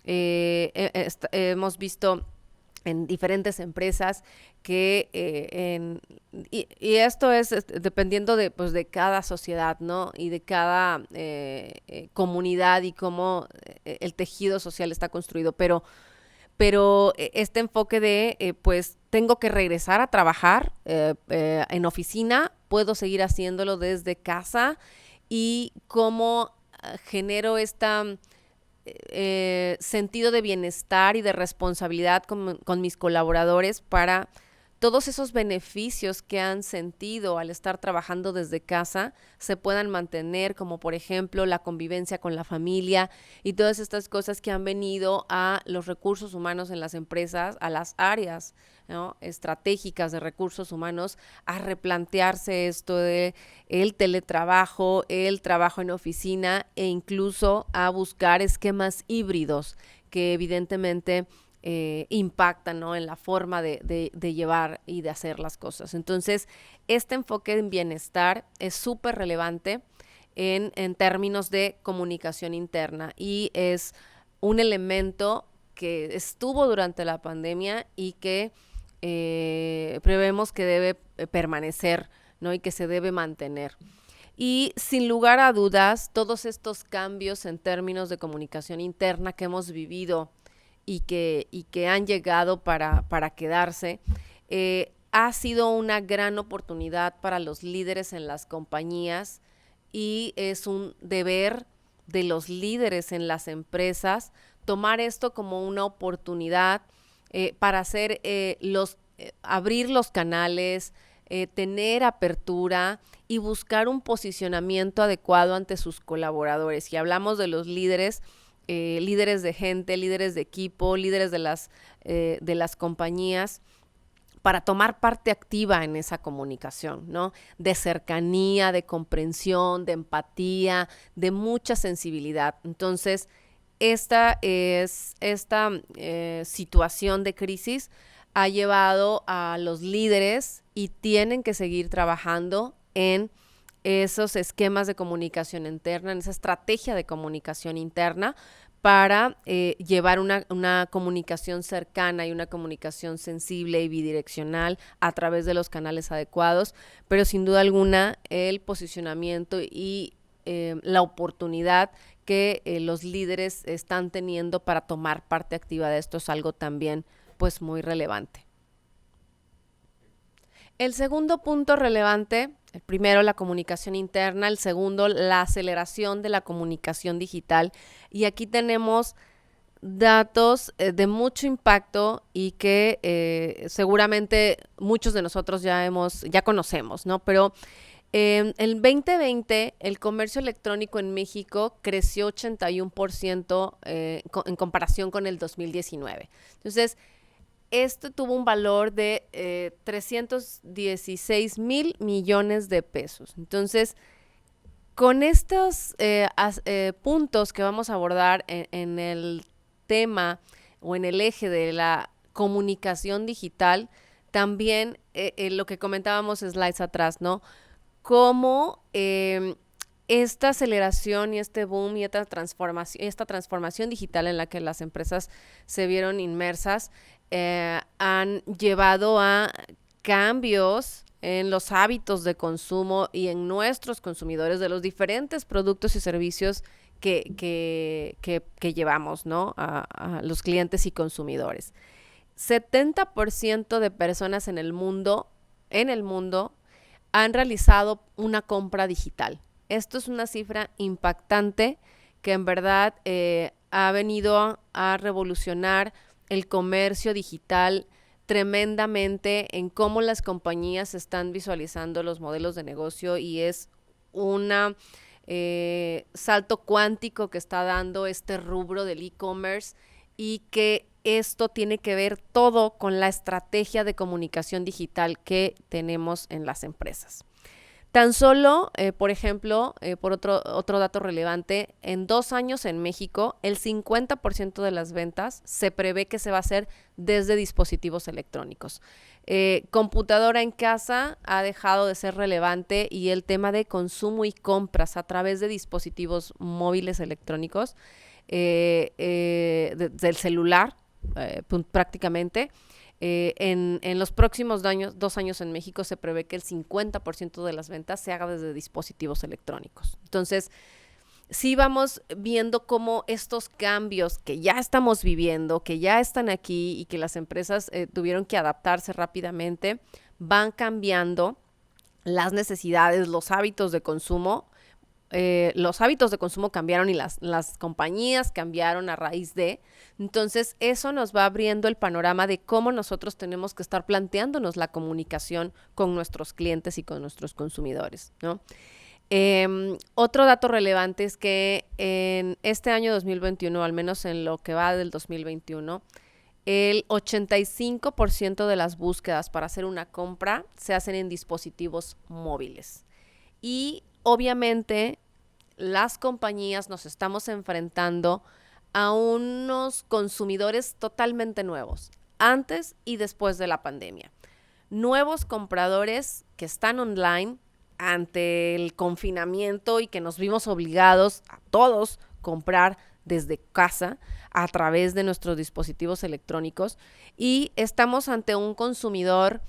Hemos visto en diferentes empresas que y esto es dependiendo de cada sociedad, ¿no? Y de cada comunidad y cómo el tejido social está construido, pero este enfoque de pues tengo que regresar a trabajar en oficina, puedo seguir haciéndolo desde casa, y cómo genero esta sentido de bienestar y de responsabilidad con mis colaboradores para todos esos beneficios que han sentido al estar trabajando desde casa se puedan mantener, como por ejemplo la convivencia con la familia y todas estas cosas que han venido a los recursos humanos en las empresas, a las áreas, ¿no?, estratégicas de recursos humanos, a replantearse esto de el teletrabajo, el trabajo en oficina, e incluso a buscar esquemas híbridos que evidentemente impactan, ¿no?, en la forma de llevar y de hacer las cosas. Entonces, este enfoque en bienestar es súper relevante en términos de comunicación interna, y es un elemento que estuvo durante la pandemia y que prevemos que debe permanecer, ¿no?, y que se debe mantener. Y sin lugar a dudas, todos estos cambios en términos de comunicación interna que hemos vivido y que han llegado para quedarse, ha sido una gran oportunidad para los líderes en las compañías, y es un deber de los líderes en las empresas tomar esto como una oportunidad para hacer abrir los canales, tener apertura y buscar un posicionamiento adecuado ante sus colaboradores. Y hablamos de los líderes, líderes de gente, líderes de equipo, líderes de las compañías, para tomar parte activa en esa comunicación, ¿no?, de cercanía, de comprensión, de empatía, de mucha sensibilidad. Entonces, esta situación de crisis ha llevado a los líderes, y tienen que seguir trabajando en esos esquemas de comunicación interna, en esa estrategia de comunicación interna, para llevar una comunicación cercana y una comunicación sensible y bidireccional a través de los canales adecuados, pero sin duda alguna el posicionamiento y la oportunidad que los líderes están teniendo para tomar parte activa de esto es algo también pues muy relevante. El segundo punto relevante, el primero, la comunicación interna, el segundo, la aceleración de la comunicación digital. Y aquí tenemos datos de mucho impacto y que seguramente muchos de nosotros ya conocemos, ¿no? Pero el 2020, el comercio electrónico en México creció 81% en comparación con el 2019. Entonces, esto tuvo un valor de 316 mil millones de pesos. Entonces, con estos puntos que vamos a abordar en el tema o en el eje de la comunicación digital, también lo que comentábamos slides atrás, ¿no?, cómo esta aceleración y este boom y esta transformación digital en la que las empresas se vieron inmersas han llevado a cambios en los hábitos de consumo y en nuestros consumidores de los diferentes productos y servicios que llevamos, ¿no?, a los clientes y consumidores. 70% de personas en el mundo han realizado una compra digital. Esto es una cifra impactante que en verdad ha venido a revolucionar el comercio digital tremendamente en cómo las compañías están visualizando los modelos de negocio, y es un salto cuántico que está dando este rubro del e-commerce, y que esto tiene que ver todo con la estrategia de comunicación digital que tenemos en las empresas. Tan solo, por ejemplo, por otro dato relevante, en 2 años en México, el 50% de las ventas se prevé que se va a hacer desde dispositivos electrónicos. Computadora en casa ha dejado de ser relevante, y el tema de consumo y compras a través de dispositivos móviles electrónicos, del celular, prácticamente, En los próximos 2 años en México se prevé que el 50% de las ventas se haga desde dispositivos electrónicos. Entonces, sí vamos viendo cómo estos cambios que ya estamos viviendo, que ya están aquí y que las empresas tuvieron que adaptarse rápidamente, van cambiando las necesidades, los hábitos de consumo. Los hábitos de consumo cambiaron y las compañías cambiaron a raíz de. Entonces, eso nos va abriendo el panorama de cómo nosotros tenemos que estar planteándonos la comunicación con nuestros clientes y con nuestros consumidores, ¿no? Otro dato relevante es que en este año 2021, al menos en lo que va del 2021, el 85% de las búsquedas para hacer una compra se hacen en dispositivos móviles. Y obviamente las compañías nos estamos enfrentando a unos consumidores totalmente nuevos, antes y después de la pandemia. Nuevos compradores que están online ante el confinamiento y que nos vimos obligados a todos comprar desde casa a través de nuestros dispositivos electrónicos, y estamos ante un consumidor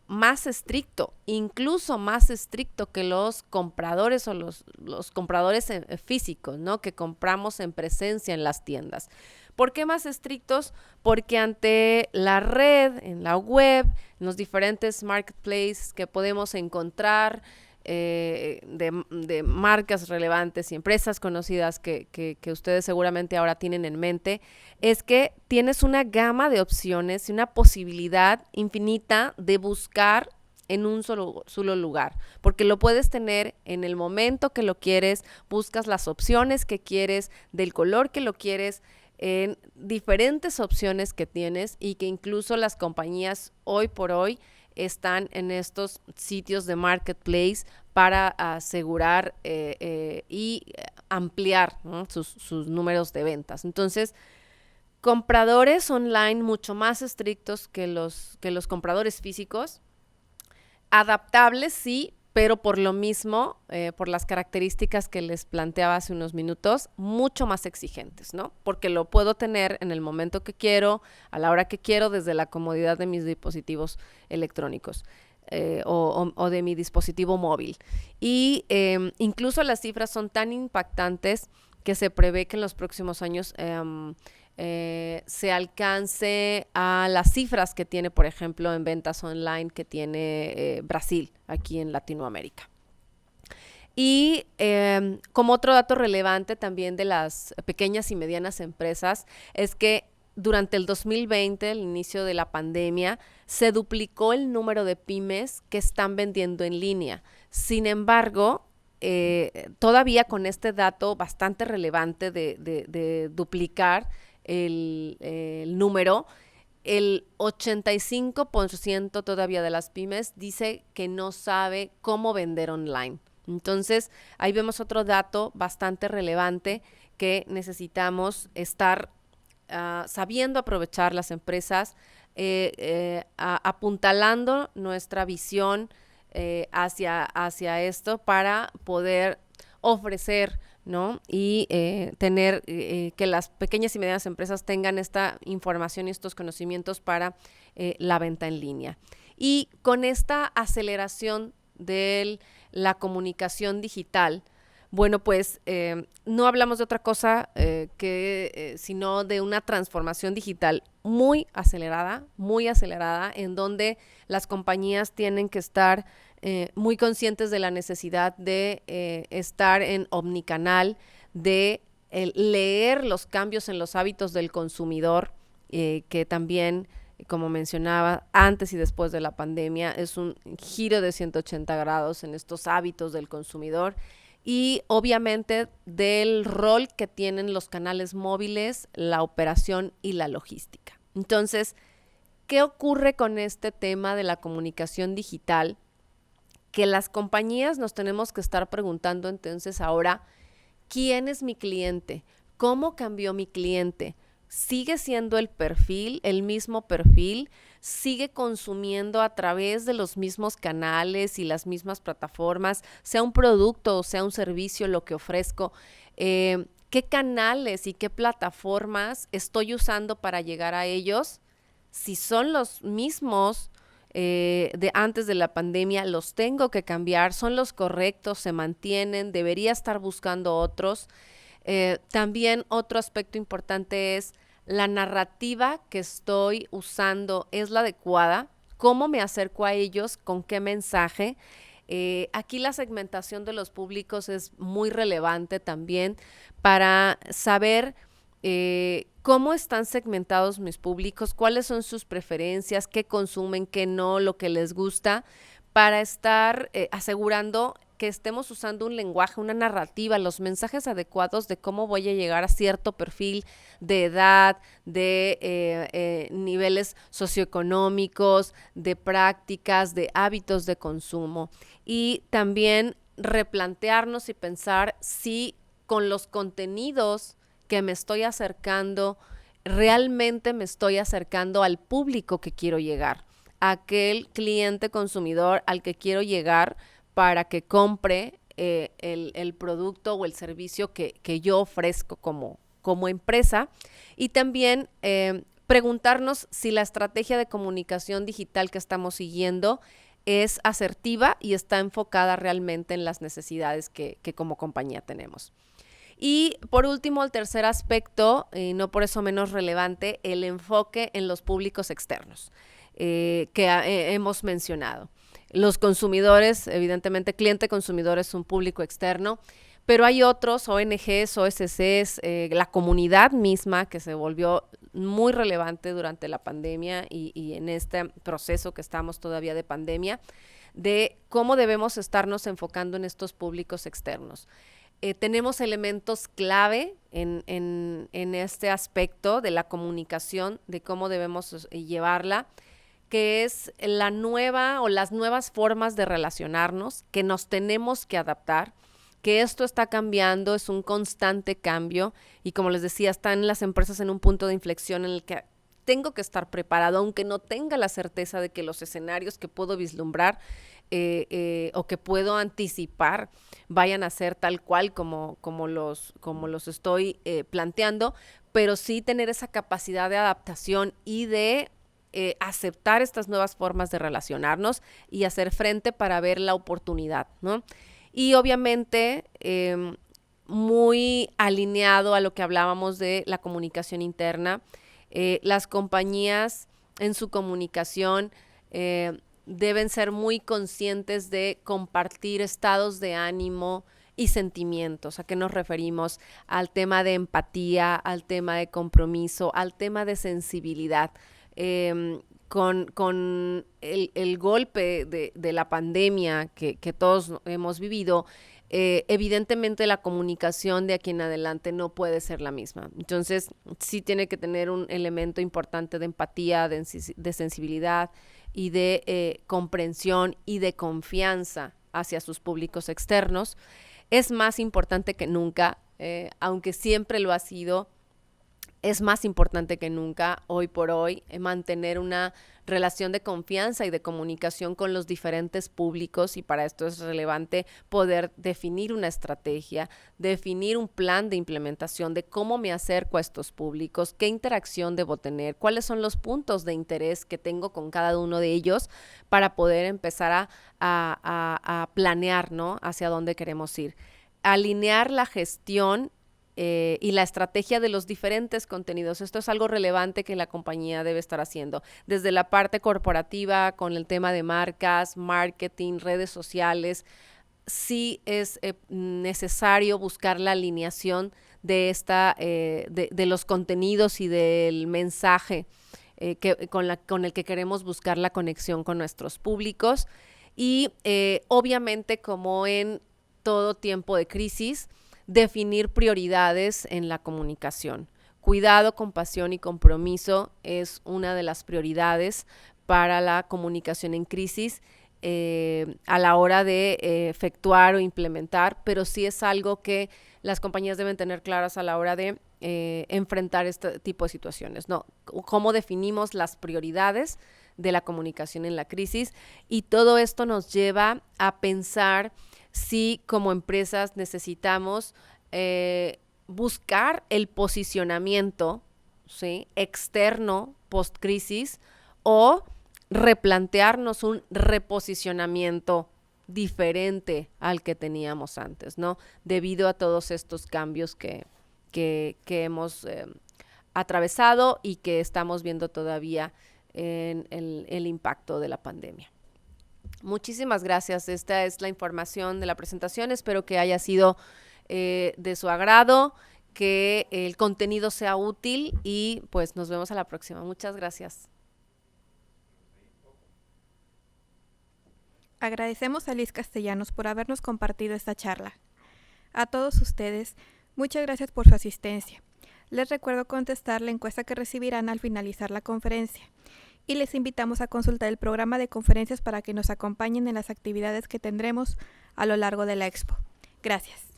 más estricto, incluso más estricto que los compradores o los compradores físicos, ¿no? Que compramos en presencia en las tiendas. ¿Por qué más estrictos? Porque ante la red, en la web, en los diferentes marketplaces que podemos encontrar de marcas relevantes y empresas conocidas que ustedes seguramente ahora tienen en mente, es que tienes una gama de opciones y una posibilidad infinita de buscar en un solo lugar, porque lo puedes tener en el momento que lo quieres, buscas las opciones que quieres, del color que lo quieres, en diferentes opciones que tienes, y que incluso las compañías hoy por hoy están en estos sitios de marketplace para asegurar y ampliar, ¿no? sus números de ventas. Entonces, compradores online mucho más estrictos que los compradores físicos, adaptables sí, pero por lo mismo, por las características que les planteaba hace unos minutos, mucho más exigentes, ¿no? Porque lo puedo tener en el momento que quiero, a la hora que quiero, desde la comodidad de mis dispositivos electrónicos o de mi dispositivo móvil. Y incluso las cifras son tan impactantes que se prevé que en los próximos años se alcance a las cifras que tiene, por ejemplo, en ventas online que tiene Brasil aquí en Latinoamérica. Y como otro dato relevante también de las pequeñas y medianas empresas es que durante el 2020, el inicio de la pandemia, se duplicó el número de pymes que están vendiendo en línea. Sin embargo, todavía con este dato bastante relevante de duplicar el número, el 85% todavía de las pymes dice que no sabe cómo vender online. Entonces, ahí vemos otro dato bastante relevante que necesitamos estar sabiendo aprovechar las empresas, apuntalando nuestra visión hacia esto para poder ofrecer, ¿no? Y tener que las pequeñas y medianas empresas tengan esta información y estos conocimientos para la venta en línea. Y con esta aceleración de la comunicación digital, bueno, pues no hablamos de otra cosa sino de una transformación digital muy acelerada, en donde las compañías tienen que estar muy conscientes de la necesidad de estar en omnicanal, de leer los cambios en los hábitos del consumidor, que también, como mencionaba, antes y después de la pandemia, es un giro de 180 grados en estos hábitos del consumidor. Y obviamente del rol que tienen los canales móviles, la operación y la logística. Entonces, ¿qué ocurre con este tema de la comunicación digital? Que las compañías nos tenemos que estar preguntando entonces ahora, ¿quién es mi cliente? ¿Cómo cambió mi cliente? ¿Sigue siendo el mismo perfil? ¿Sigue consumiendo a través de los mismos canales y las mismas plataformas, sea un producto o sea un servicio lo que ofrezco? ¿Qué canales y qué plataformas estoy usando para llegar a ellos? Si son los mismos de antes de la pandemia, los tengo que cambiar, son los correctos, se mantienen, debería estar buscando otros. También otro aspecto importante es la narrativa que estoy usando es la adecuada, cómo me acerco a ellos, con qué mensaje. Aquí la segmentación de los públicos es muy relevante también para saber cómo están segmentados mis públicos, cuáles son sus preferencias, qué consumen, qué no, lo que les gusta, para estar asegurando que estemos usando un lenguaje, una narrativa, los mensajes adecuados de cómo voy a llegar a cierto perfil de edad, de niveles socioeconómicos, de prácticas, de hábitos de consumo. Y también replantearnos y pensar si con los contenidos que me estoy acercando, realmente me estoy acercando al público que quiero llegar, a aquel cliente consumidor al que quiero llegar para que compre el producto o el servicio que yo ofrezco como empresa. Y también preguntarnos si la estrategia de comunicación digital que estamos siguiendo es asertiva y está enfocada realmente en las necesidades que como compañía tenemos. Y por último, el tercer aspecto, no por eso menos relevante, el enfoque en los públicos externos hemos mencionado. Los consumidores, evidentemente, cliente consumidor es un público externo, pero hay otros, ONGs, OSCs, la comunidad misma que se volvió muy relevante durante la pandemia y en este proceso que estamos todavía de pandemia, de cómo debemos estarnos enfocando en estos públicos externos. Tenemos elementos clave en este aspecto de la comunicación, de cómo debemos llevarla, que es la nueva o las nuevas formas de relacionarnos, que nos tenemos que adaptar, que esto está cambiando, es un constante cambio y como les decía, están las empresas en un punto de inflexión en el que tengo que estar preparado, aunque no tenga la certeza de que los escenarios que puedo vislumbrar o que puedo anticipar vayan a ser tal cual como los estoy planteando, pero sí tener esa capacidad de adaptación y de aceptar estas nuevas formas de relacionarnos y hacer frente para ver la oportunidad, ¿no? Y obviamente muy alineado a lo que hablábamos de la comunicación interna, las compañías en su comunicación deben ser muy conscientes de compartir estados de ánimo y sentimientos. ¿A qué nos referimos? Al tema de empatía, al tema de compromiso, al tema de sensibilidad. Con el golpe de la pandemia que todos hemos vivido, evidentemente la comunicación de aquí en adelante no puede ser la misma. Entonces, sí tiene que tener un elemento importante de empatía, de sensibilidad y de comprensión y de confianza hacia sus públicos externos. Es más importante que nunca, aunque siempre lo ha sido, es más importante que nunca, hoy por hoy, mantener una relación de confianza y de comunicación con los diferentes públicos, y para esto es relevante poder definir una estrategia, definir un plan de implementación de cómo me acerco a estos públicos, qué interacción debo tener, cuáles son los puntos de interés que tengo con cada uno de ellos para poder empezar a planear, ¿no?, hacia dónde queremos ir. Alinear la gestión y la estrategia de los diferentes contenidos. Esto es algo relevante que la compañía debe estar haciendo. Desde la parte corporativa, con el tema de marcas, marketing, redes sociales, sí es necesario buscar la alineación de de los contenidos y del mensaje con el que queremos buscar la conexión con nuestros públicos. Y obviamente, como en todo tiempo de crisis, definir prioridades en la comunicación. Cuidado, compasión y compromiso es una de las prioridades para la comunicación en crisis a la hora de efectuar o implementar, pero sí es algo que las compañías deben tener claras a la hora de enfrentar este tipo de situaciones, ¿no? Cómo definimos las prioridades de la comunicación en la crisis, y todo esto nos lleva a pensar si como empresas necesitamos buscar el posicionamiento, ¿sí?, externo post-crisis o replantearnos un reposicionamiento diferente al que teníamos antes, ¿no? Debido a todos estos cambios que hemos atravesado y que estamos viendo todavía en el impacto de la pandemia. Muchísimas gracias. Esta es la información de la presentación. Espero que haya sido de su agrado, que el contenido sea útil y pues nos vemos a la próxima. Muchas gracias. Agradecemos a Liz Castellanos por habernos compartido esta charla. A todos ustedes, muchas gracias por su asistencia. Les recuerdo contestar la encuesta que recibirán al finalizar la conferencia y les invitamos a consultar el programa de conferencias para que nos acompañen en las actividades que tendremos a lo largo de la expo. Gracias.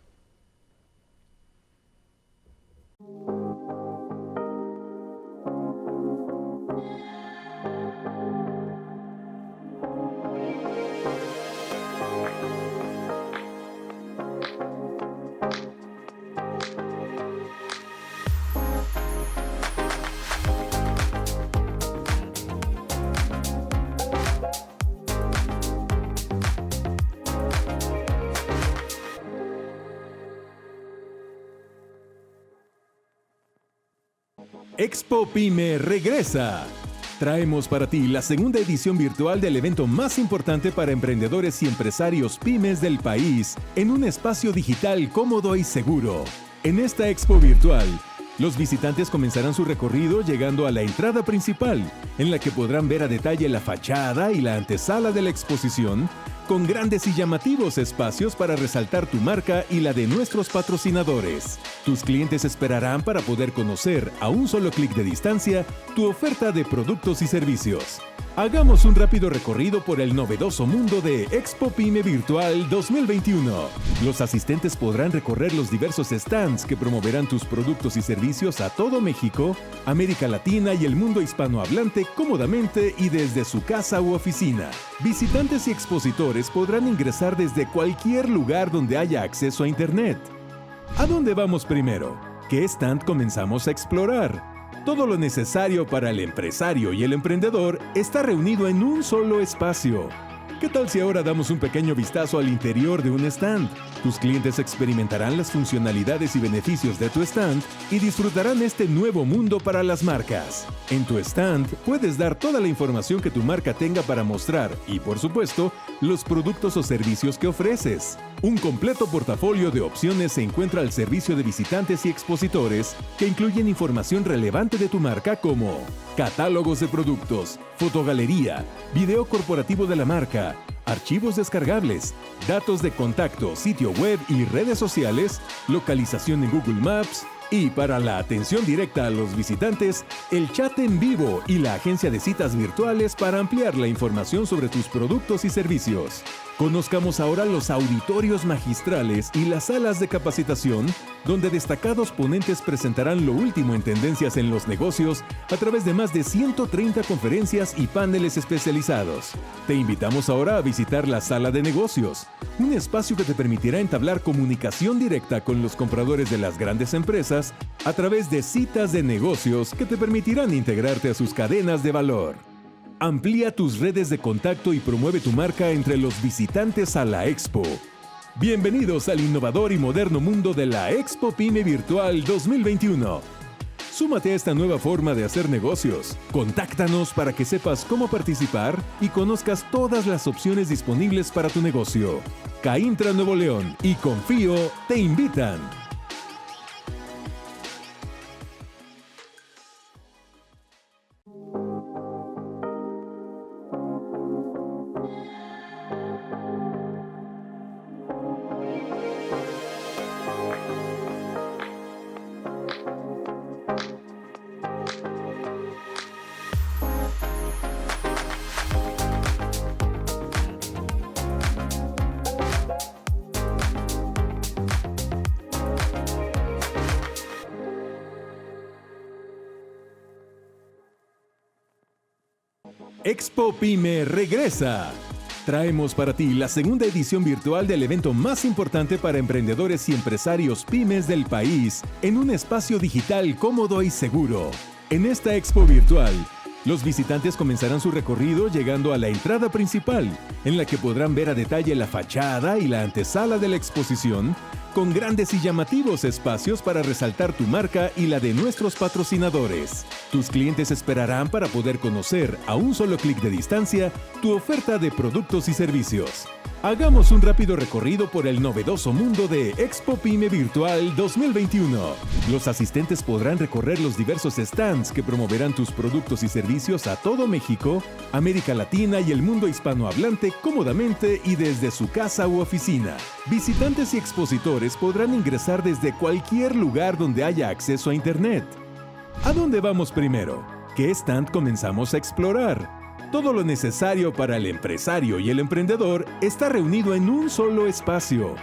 Expo Pyme regresa. Traemos para ti la segunda edición virtual del evento más importante para emprendedores y empresarios pymes del país en un espacio digital cómodo y seguro. En esta expo virtual, los visitantes comenzarán su recorrido llegando a la entrada principal, en la que podrán ver a detalle la fachada y la antesala de la exposición, con grandes y llamativos espacios para resaltar tu marca y la de nuestros patrocinadores. Tus clientes esperarán para poder conocer, a un solo clic de distancia, tu oferta de productos y servicios. Hagamos un rápido recorrido por el novedoso mundo de Expo Pyme Virtual 2021. Los asistentes podrán recorrer los diversos stands que promoverán tus productos y servicios a todo México, América Latina y el mundo hispanohablante cómodamente y desde su casa u oficina. Visitantes y expositores podrán ingresar desde cualquier lugar donde haya acceso a Internet. ¿A dónde vamos primero? ¿Qué stand comenzamos a explorar? Todo lo necesario para el empresario y el emprendedor está reunido en un solo espacio. ¿Qué tal si ahora damos un pequeño vistazo al interior de un stand? Tus clientes experimentarán las funcionalidades y beneficios de tu stand y disfrutarán este nuevo mundo para las marcas. En tu stand puedes dar toda la información que tu marca tenga para mostrar y, por supuesto, los productos o servicios que ofreces. Un completo portafolio de opciones se encuentra al servicio de visitantes y expositores que incluyen información relevante de tu marca como catálogos de productos, fotogalería, video corporativo de la marca, archivos descargables, datos de contacto, sitio web y redes sociales, localización en Google Maps y, para la atención directa a los visitantes, el chat en vivo y la agencia de citas virtuales para ampliar la información sobre tus productos y servicios. Conozcamos ahora los auditorios magistrales y las salas de capacitación, donde destacados ponentes presentarán lo último en tendencias en los negocios a través de más de 130 conferencias y paneles especializados. Te invitamos ahora a visitar la sala de negocios, un espacio que te permitirá entablar comunicación directa con los compradores de las grandes empresas a través de citas de negocios que te permitirán integrarte a sus cadenas de valor. Amplía tus redes de contacto y promueve tu marca entre los visitantes a la Expo. Bienvenidos al innovador y moderno mundo de la Expo Pyme Virtual 2021. Súmate a esta nueva forma de hacer negocios. Contáctanos para que sepas cómo participar y conozcas todas las opciones disponibles para tu negocio. Caintra Nuevo León y Confío te invitan. Expo Pyme regresa. Traemos para ti la segunda edición virtual del evento más importante para emprendedores y empresarios pymes del país en un espacio digital cómodo y seguro. En esta expo virtual, Los visitantes comenzarán su recorrido llegando a la entrada principal, en la que podrán ver a detalle la fachada y la antesala de la exposición, con grandes y llamativos espacios para resaltar tu marca y la de nuestros patrocinadores. Tus clientes esperarán para poder conocer, a un solo clic de distancia, tu oferta de productos y servicios. Hagamos un rápido recorrido por el novedoso mundo de Expo Pyme Virtual 2021. Los asistentes podrán recorrer los diversos stands que promoverán tus productos y servicios a todo México, América Latina y el mundo hispanohablante cómodamente y desde su casa u oficina. Visitantes y expositores podrán ingresar desde cualquier lugar donde haya acceso a Internet. ¿A dónde vamos primero? ¿Qué stand comenzamos a explorar? Todo lo necesario para el empresario y el emprendedor está reunido en un solo espacio.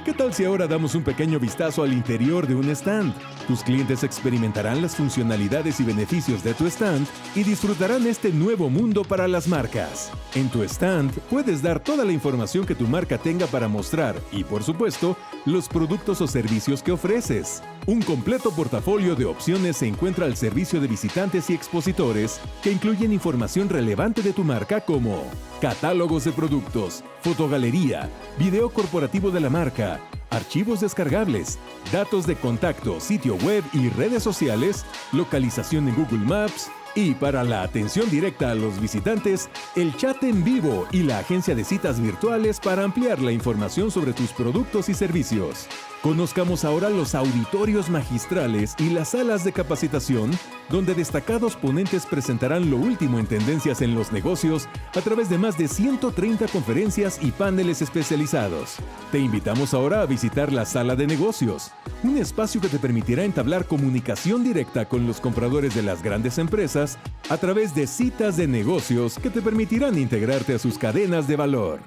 ¿Qué tal si ahora damos un pequeño vistazo al interior de un stand? Tus clientes experimentarán las funcionalidades y beneficios de tu stand y disfrutarán este nuevo mundo para las marcas. En tu stand puedes dar toda la información que tu marca tenga para mostrar y, por supuesto, los productos o servicios que ofreces. Un completo portafolio de opciones se encuentra al servicio de visitantes y expositores que incluyen información relevante de tu marca como catálogos de productos, fotogalería, video corporativo de la marca, archivos descargables, datos de contacto, sitio web y redes sociales, localización en Google Maps y, para la atención directa a los visitantes, el chat en vivo y la agencia de citas virtuales para ampliar la información sobre tus productos y servicios. Conozcamos ahora los auditorios magistrales y las salas de capacitación, donde destacados ponentes presentarán lo último en tendencias en los negocios a través de más de 130 conferencias y paneles especializados. Te invitamos ahora a visitar la sala de negocios, un espacio que te permitirá entablar comunicación directa con los compradores de las grandes empresas a través de citas de negocios que te permitirán integrarte a sus cadenas de valor.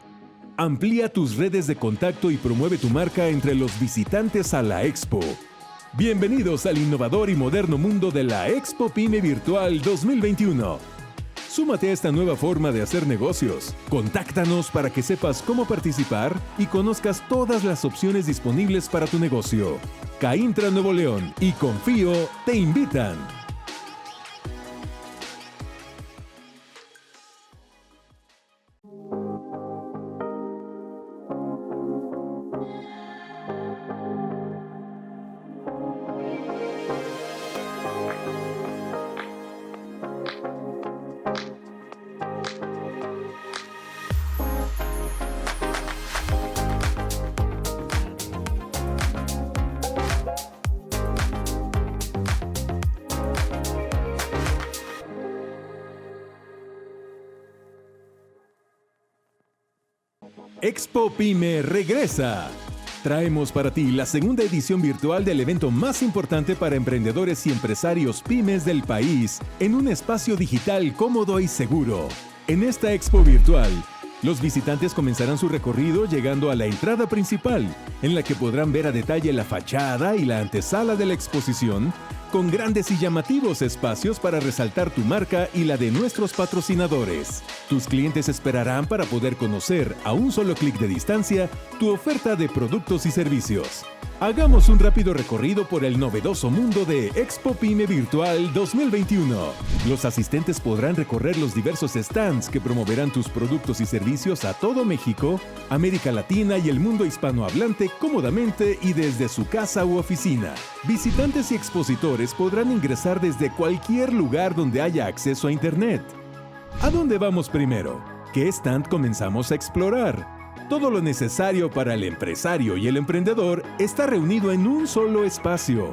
Amplía tus redes de contacto y promueve tu marca entre los visitantes a la Expo. Bienvenidos al innovador y moderno mundo de la Expo Pyme Virtual 2021. Súmate a esta nueva forma de hacer negocios. Contáctanos para que sepas cómo participar y conozcas todas las opciones disponibles para tu negocio. Caintra Nuevo León y Confío te invitan. Expo Pyme regresa. Traemos para ti la segunda edición virtual del evento más importante para emprendedores y empresarios pymes del país en un espacio digital cómodo y seguro. En esta expo virtual, los visitantes comenzarán su recorrido llegando a la entrada principal, en la que podrán ver a detalle la fachada y la antesala de la exposición, con grandes y llamativos espacios para resaltar tu marca y la de nuestros patrocinadores. Tus clientes esperarán para poder conocer, a un solo clic de distancia, tu oferta de productos y servicios. Hagamos un rápido recorrido por el novedoso mundo de Expo Pyme Virtual 2021. Los asistentes podrán recorrer los diversos stands que promoverán tus productos y servicios a todo México, América Latina y el mundo hispanohablante cómodamente y desde su casa u oficina. Visitantes y expositores podrán ingresar desde cualquier lugar donde haya acceso a Internet. ¿A dónde vamos primero? ¿Qué stand comenzamos a explorar? Todo lo necesario para el empresario y el emprendedor está reunido en un solo espacio.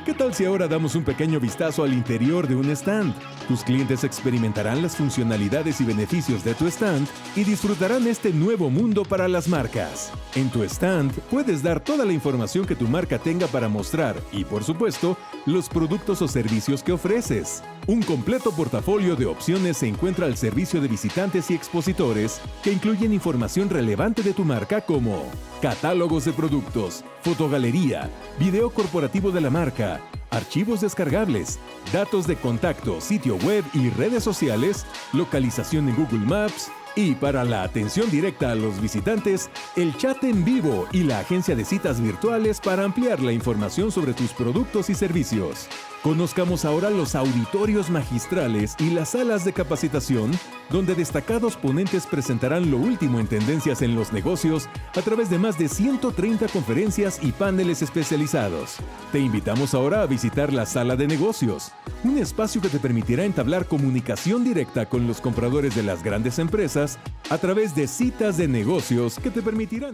¿Qué tal si ahora damos un pequeño vistazo al interior de un stand? Tus clientes experimentarán las funcionalidades y beneficios de tu stand y disfrutarán este nuevo mundo para las marcas. En tu stand puedes dar toda la información que tu marca tenga para mostrar y, por supuesto, los productos o servicios que ofreces. Un completo portafolio de opciones se encuentra al servicio de visitantes y expositores que incluyen información relevante de tu marca como catálogos de productos, fotogalería, video corporativo de la marca, archivos descargables, datos de contacto, sitio web y redes sociales, localización en Google Maps y, para la atención directa a los visitantes, el chat en vivo y la agencia de citas virtuales para ampliar la información sobre tus productos y servicios. Conozcamos ahora los auditorios magistrales y las salas de capacitación, donde destacados ponentes presentarán lo último en tendencias en los negocios a través de más de 130 conferencias y paneles especializados. Te invitamos ahora a visitar la Sala de Negocios, un espacio que te permitirá entablar comunicación directa con los compradores de las grandes empresas a través de citas de negocios que te permitirán